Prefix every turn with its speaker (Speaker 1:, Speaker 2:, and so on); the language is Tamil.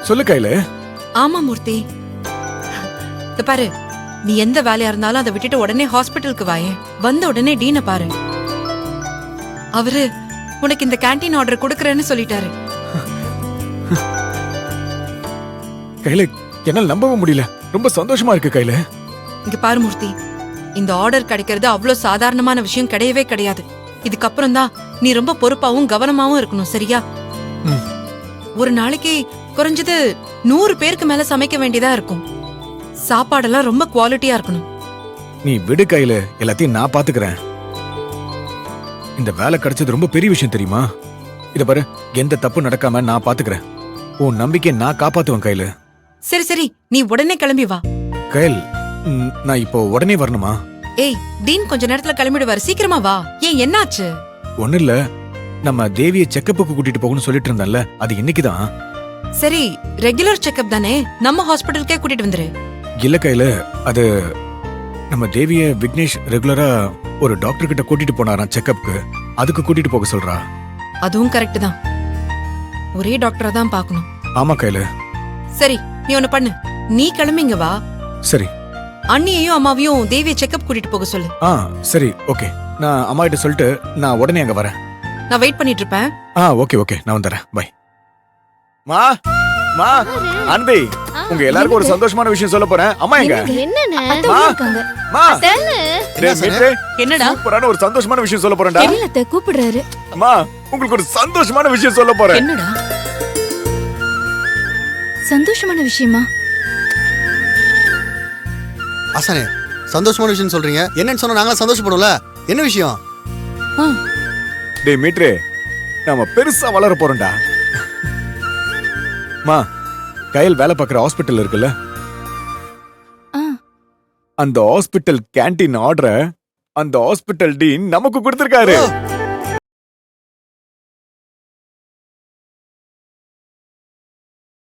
Speaker 1: சொல்லு கையில.
Speaker 2: ஆமா மூர்த்தி, இத பாரு, நீ எந்த வேலையா இருந்தாலும் அதை விட்டுட்டு உடனே ஹாஸ்பிட்டலுக்கு வாயே. வந்த உடனே டீனை பாரு. அவரு உனக்கு இந்த கேண்டீன் ஆர்டர் கொடுக்கறேன்னு சொல்லிட்டாரு.
Speaker 1: கையில என்னால நம்பவும் முடியல. ரொம்ப சந்தோஷமா இருக்கு கையில.
Speaker 2: இங்க பாரு மூர்த்தி, இந்த ஆர்டர் கிடைக்கிறது அவ்வளவு சாதாரணமான விஷயம் கிடையவே கிடையாது. இதுக்கப்புறம் தான் நீ ரொம்ப பொறுப்பாவும் கவனமாவும் இருக்கணும், சரியா? ஒரு நாளைக்கு குறைஞ்சது 100 பேருக்கு மேல சமைக்க வேண்டியதா இருக்கும். சாப்பாடெல்லாம் ரொம்ப குவாலிட்டியா இருக்கணும்.
Speaker 1: நீ விடு கையில, எல்லாத்தையும் நான் பாத்துக்கிறேன். இந்த வேலை கிடைச்சது ரொம்ப பெரிய விஷயம் தெரியுமா? இத பாரு, எந்த தப்பு நடக்காம நான் பாத்துக்கிறேன். உன் நம்பிக்கையை நான் காப்பாத்துவேன் கையில.
Speaker 2: சரி சரி, நீ உடனே கிளம்பி வா.
Speaker 1: கையில், நான் இப்போ உடனே வரணுமா?
Speaker 2: ஏய், டீன் கொஞ்ச நேரத்துல கிளம்பிடுவாரு, சீக்கிரமா வா. ஏன், என்னாச்சு?
Speaker 1: ஒண்ணு இல்ல, நம்ம தேவிய செக்கப்புக்கு கூட்டிட்டு போகணும்னு சொல்லிட்டு இருந்தேன்ல, அது இன்னைக்குதான்.
Speaker 2: சரி, ரெகுலர் செக்கப் தானே, நம்ம ஹாஸ்பிடலுக்கே கூட்டிட்டு வந்துரு.
Speaker 1: இல்ல கையில, அது நம்ம தேவிய விக்னேஷ் ரெகுலரா ஒரு டாக்டர் கிட்ட கூட்டிட்டு போனாராம் செக்கப்க்கு. அதுக்கு கூட்டிட்டு போக சொல்றா.
Speaker 2: அதுவும் கரெக்ட் தான், ஒரே டாக்டரா தான் பார்க்கணும்.
Speaker 1: ஆமா கையில.
Speaker 2: சரி, நீ ஒண்ணு பண்ணு, நீ கிளம்பிங்க வா.
Speaker 1: சரி.
Speaker 2: அண்ணியையும் அம்மாவையும் தேவிய செக்கப் கூட்டிட்டு போக சொல்லு.
Speaker 1: சரி, ஓகே. நான் அம்மா கிட்ட சொல்லிட்டு நான் உடனே அங்க வரேன்.
Speaker 2: நான் வெயிட் பண்ணிட்டு இருப்பேன்.
Speaker 1: ஓகே, நான் வந்துறேன். பை. மா மா அன்பி, உங்க எல்லாருக்கும் ஒரு சந்தோஷமான விஷயம் சொல்ல போறேன். அம்மா எங்க?
Speaker 2: என்னடா?
Speaker 1: சூப்பரான ஒரு சந்தோஷமான விஷயம் சொல்ல போறேன்டா.
Speaker 3: தெரியல, கூப்பிடுறாரு.
Speaker 1: அம்மா, உங்களுக்கு ஒரு சந்தோஷமான விஷயம் சொல்ல போறேன்.
Speaker 2: என்னடா?
Speaker 3: சந்தோஷமான விஷயமா?
Speaker 4: ஆசானே, சந்தோஷமான விஷயம் சொல்றீங்க. என்னன்னு சொன்னா நாங்க சந்தோஷப்படும்ல. என்ன விஷயம்?
Speaker 1: டேய் மீட்ரே, நாம பெருசா வளர போறோம்டா. மா, கையில் வேலை பார்க்குற ஹாஸ்பிட்டல் இருக்குல்ல, அந்த ஹாஸ்பிட்டல் கேண்டீன் ஆர்டரை அந்த ஹாஸ்பிட்டல் டீன் நமக்கு கொடுத்திருக்காரு.